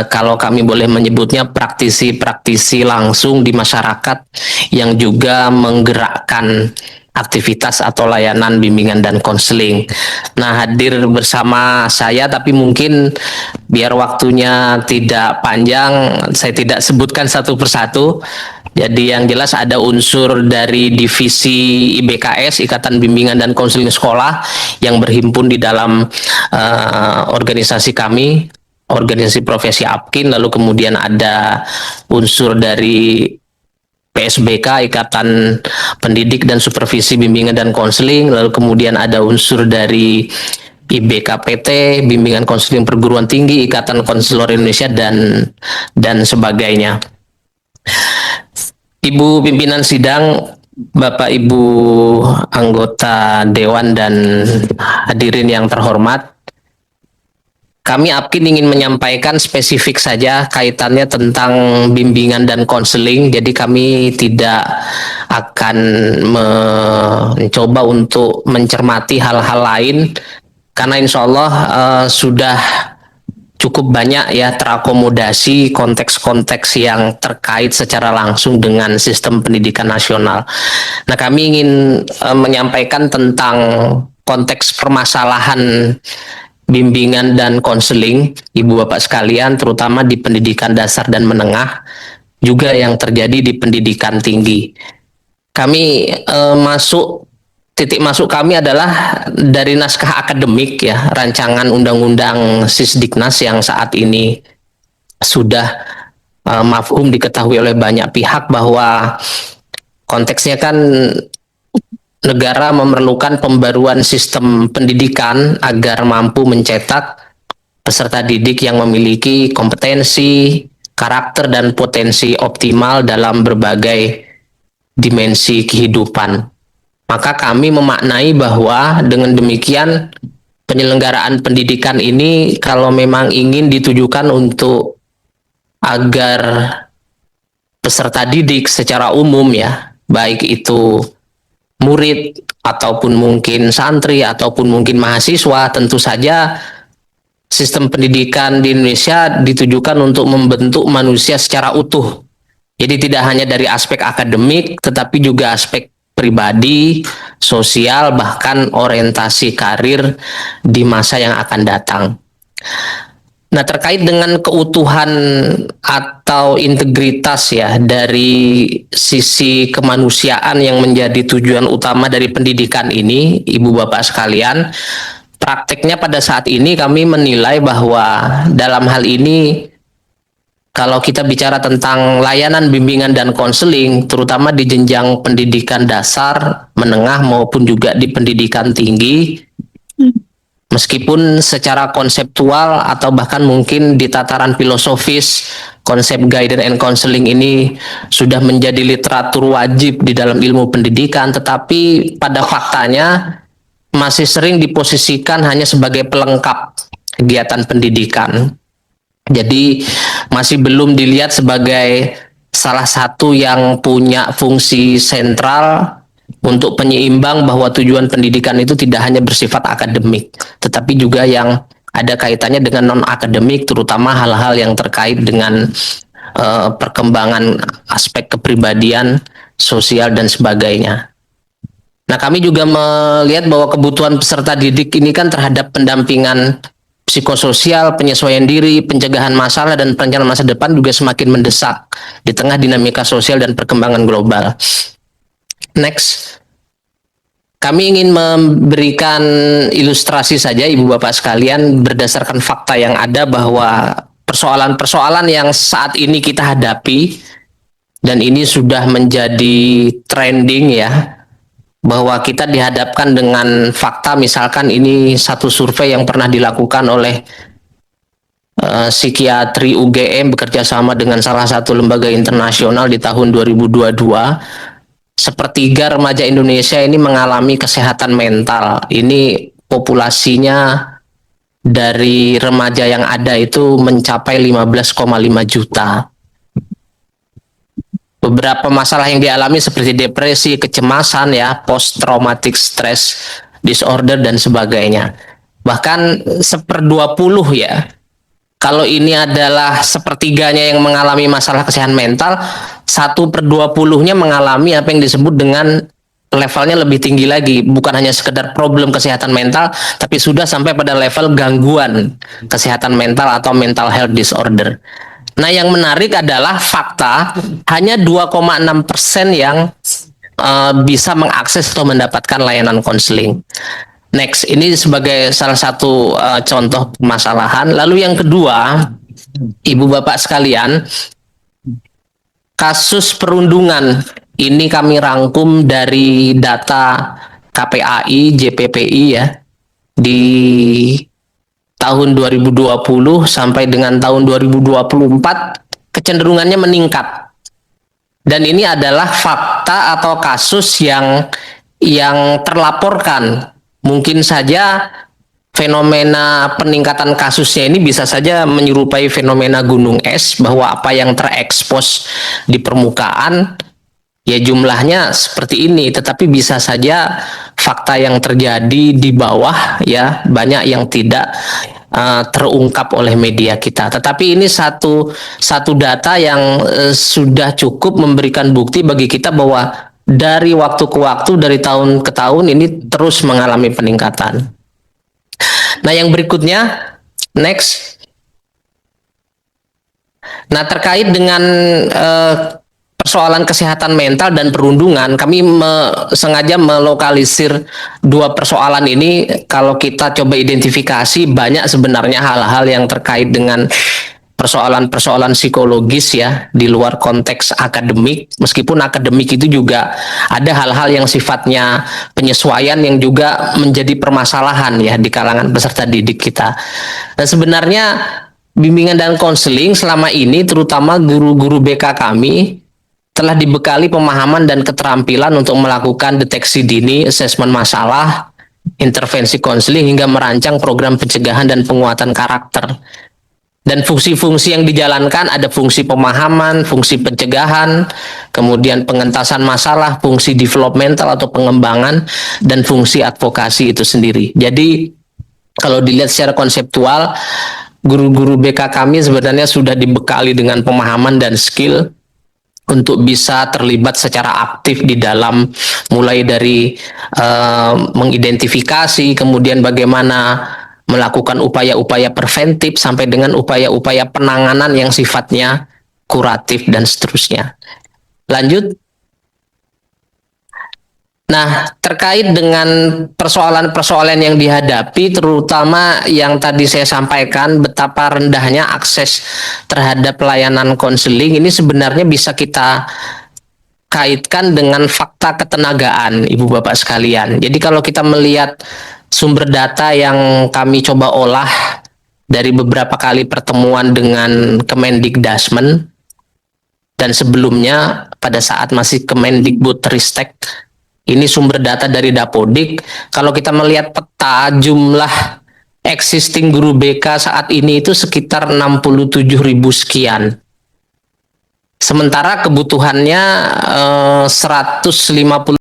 kalau kami boleh menyebutnya praktisi-praktisi langsung di masyarakat yang juga menggerakkan aktivitas atau layanan bimbingan dan konseling. Nah, hadir bersama saya, tapi mungkin biar waktunya tidak panjang, saya tidak sebutkan satu persatu. Jadi yang jelas ada unsur dari divisi IBKS, Ikatan Bimbingan dan Konseling Sekolah, yang berhimpun di dalam organisasi kami, organisasi profesi APKIN. Lalu kemudian ada unsur dari PSBK, Ikatan Pendidik dan Supervisi Bimbingan dan Konseling. Lalu kemudian ada unsur dari IBKPT, Bimbingan Konseling Perguruan Tinggi, Ikatan Konselor Indonesia, dan sebagainya. Ibu pimpinan sidang, Bapak Ibu anggota Dewan dan hadirin yang terhormat, kami APKIN ingin menyampaikan spesifik saja kaitannya tentang bimbingan dan konseling. Jadi kami tidak akan mencoba untuk mencermati hal-hal lain, karena insya Allah sudah cukup banyak ya terakomodasi konteks-konteks yang terkait secara langsung dengan sistem pendidikan nasional. Nah, kami ingin menyampaikan tentang konteks permasalahan bimbingan dan konseling, Ibu Bapak sekalian, terutama di pendidikan dasar dan menengah, juga yang terjadi di pendidikan tinggi. Kami titik masuk kami adalah dari naskah akademik ya, rancangan undang-undang Sisdiknas yang saat ini sudah mafhum diketahui oleh banyak pihak bahwa konteksnya kan negara memerlukan pembaruan sistem pendidikan agar mampu mencetak peserta didik yang memiliki kompetensi, karakter, dan potensi optimal dalam berbagai dimensi kehidupan. Maka kami memaknai bahwa dengan demikian penyelenggaraan pendidikan ini kalau memang ingin ditujukan untuk agar peserta didik secara umum ya, baik itu murid ataupun mungkin santri ataupun mungkin mahasiswa, tentu saja sistem pendidikan di Indonesia ditujukan untuk membentuk manusia secara utuh. Jadi tidak hanya dari aspek akademik, tetapi juga aspek pribadi, sosial, bahkan orientasi karir di masa yang akan datang. Nah, terkait dengan keutuhan atau integritas ya dari sisi kemanusiaan yang menjadi tujuan utama dari pendidikan ini, Ibu Bapak sekalian, prakteknya pada saat ini kami menilai bahwa dalam hal ini kalau kita bicara tentang layanan bimbingan dan konseling, terutama di jenjang pendidikan dasar, menengah maupun juga di pendidikan tinggi, meskipun secara konseptual atau bahkan mungkin di tataran filosofis, konsep guidance and counseling ini sudah menjadi literatur wajib di dalam ilmu pendidikan, tetapi pada faktanya masih sering diposisikan hanya sebagai pelengkap kegiatan pendidikan. Jadi masih belum dilihat sebagai salah satu yang punya fungsi sentral untuk penyeimbang bahwa tujuan pendidikan itu tidak hanya bersifat akademik, tetapi juga yang ada kaitannya dengan non-akademik, terutama hal-hal yang terkait dengan perkembangan aspek kepribadian, sosial, dan sebagainya. Nah, kami juga melihat bahwa kebutuhan peserta didik ini kan terhadap pendampingan psikososial, penyesuaian diri, pencegahan masalah, dan perencanaan masa depan juga semakin mendesak di tengah dinamika sosial dan perkembangan global. Next, kami ingin memberikan ilustrasi saja Ibu Bapak sekalian berdasarkan fakta yang ada bahwa persoalan-persoalan yang saat ini kita hadapi dan ini sudah menjadi trending ya, bahwa kita dihadapkan dengan fakta, misalkan ini satu survei yang pernah dilakukan oleh psikiatri UGM bekerja sama dengan salah satu lembaga internasional di tahun 2022. Sepertiga remaja Indonesia ini mengalami kesehatan mental. Ini populasinya dari remaja yang ada itu mencapai 15,5 juta. Beberapa masalah yang dialami seperti depresi, kecemasan ya, post traumatic stress disorder dan sebagainya. Bahkan 1/20 ya Kalau ini adalah sepertiganya yang mengalami masalah kesehatan mental, 1/20-nya mengalami apa yang disebut dengan levelnya lebih tinggi lagi, bukan hanya sekedar problem kesehatan mental, tapi sudah sampai pada level gangguan kesehatan mental atau mental health disorder. Nah, yang menarik adalah fakta hanya 2,6% yang bisa mengakses atau mendapatkan layanan konseling. Next, ini sebagai salah satu contoh permasalahan. Lalu yang kedua, Ibu Bapak sekalian, kasus perundungan ini kami rangkum dari data KPAI, JPPI ya, di tahun 2020 sampai dengan tahun 2024 kecenderungannya meningkat. Dan ini adalah fakta atau kasus yang terlaporkan. Mungkin saja fenomena peningkatan kasusnya ini bisa saja menyerupai fenomena gunung es, bahwa apa yang terekspos di permukaan ya jumlahnya seperti ini, tetapi bisa saja fakta yang terjadi di bawah ya banyak yang tidak terungkap oleh media kita. Tetapi ini satu data yang sudah cukup memberikan bukti bagi kita bahwa dari waktu ke waktu, dari tahun ke tahun ini terus mengalami peningkatan. Nah, yang berikutnya, next. Nah, terkait dengan persoalan kesehatan mental dan perundungan, kami sengaja melokalisir dua persoalan ini. Kalau kita coba identifikasi, banyak sebenarnya hal-hal yang terkait dengan persoalan-persoalan psikologis ya, di luar konteks akademik. Meskipun akademik itu juga ada hal-hal yang sifatnya penyesuaian yang juga menjadi permasalahan ya di kalangan peserta didik kita. Dan sebenarnya bimbingan dan konseling selama ini, terutama guru-guru BK kami, telah dibekali pemahaman dan keterampilan untuk melakukan deteksi dini, asesmen masalah, intervensi konseling, hingga merancang program pencegahan dan penguatan karakter. Dan fungsi-fungsi yang dijalankan ada fungsi pemahaman, fungsi pencegahan, kemudian pengentasan masalah, fungsi developmental atau pengembangan, dan fungsi advokasi itu sendiri. Jadi kalau dilihat secara konseptual, guru-guru BK kami sebenarnya sudah dibekali dengan pemahaman dan skill untuk bisa terlibat secara aktif di dalam, mulai dari mengidentifikasi, kemudian bagaimana melakukan upaya-upaya preventif, sampai dengan upaya-upaya penanganan yang sifatnya kuratif dan seterusnya. Lanjut. Nah, terkait dengan persoalan-persoalan yang dihadapi, terutama yang tadi saya sampaikan, betapa rendahnya akses terhadap layanan konseling, ini sebenarnya bisa kita kaitkan dengan fakta ketenagaan, Ibu Bapak sekalian. Jadi kalau kita melihat sumber data yang kami coba olah dari beberapa kali pertemuan dengan Kemendikdasmen, dan sebelumnya pada saat masih Kemendikbudristek, ini sumber data dari Dapodik. Kalau kita melihat peta jumlah existing guru BK saat ini itu sekitar 67.000 sekian. Sementara kebutuhannya 150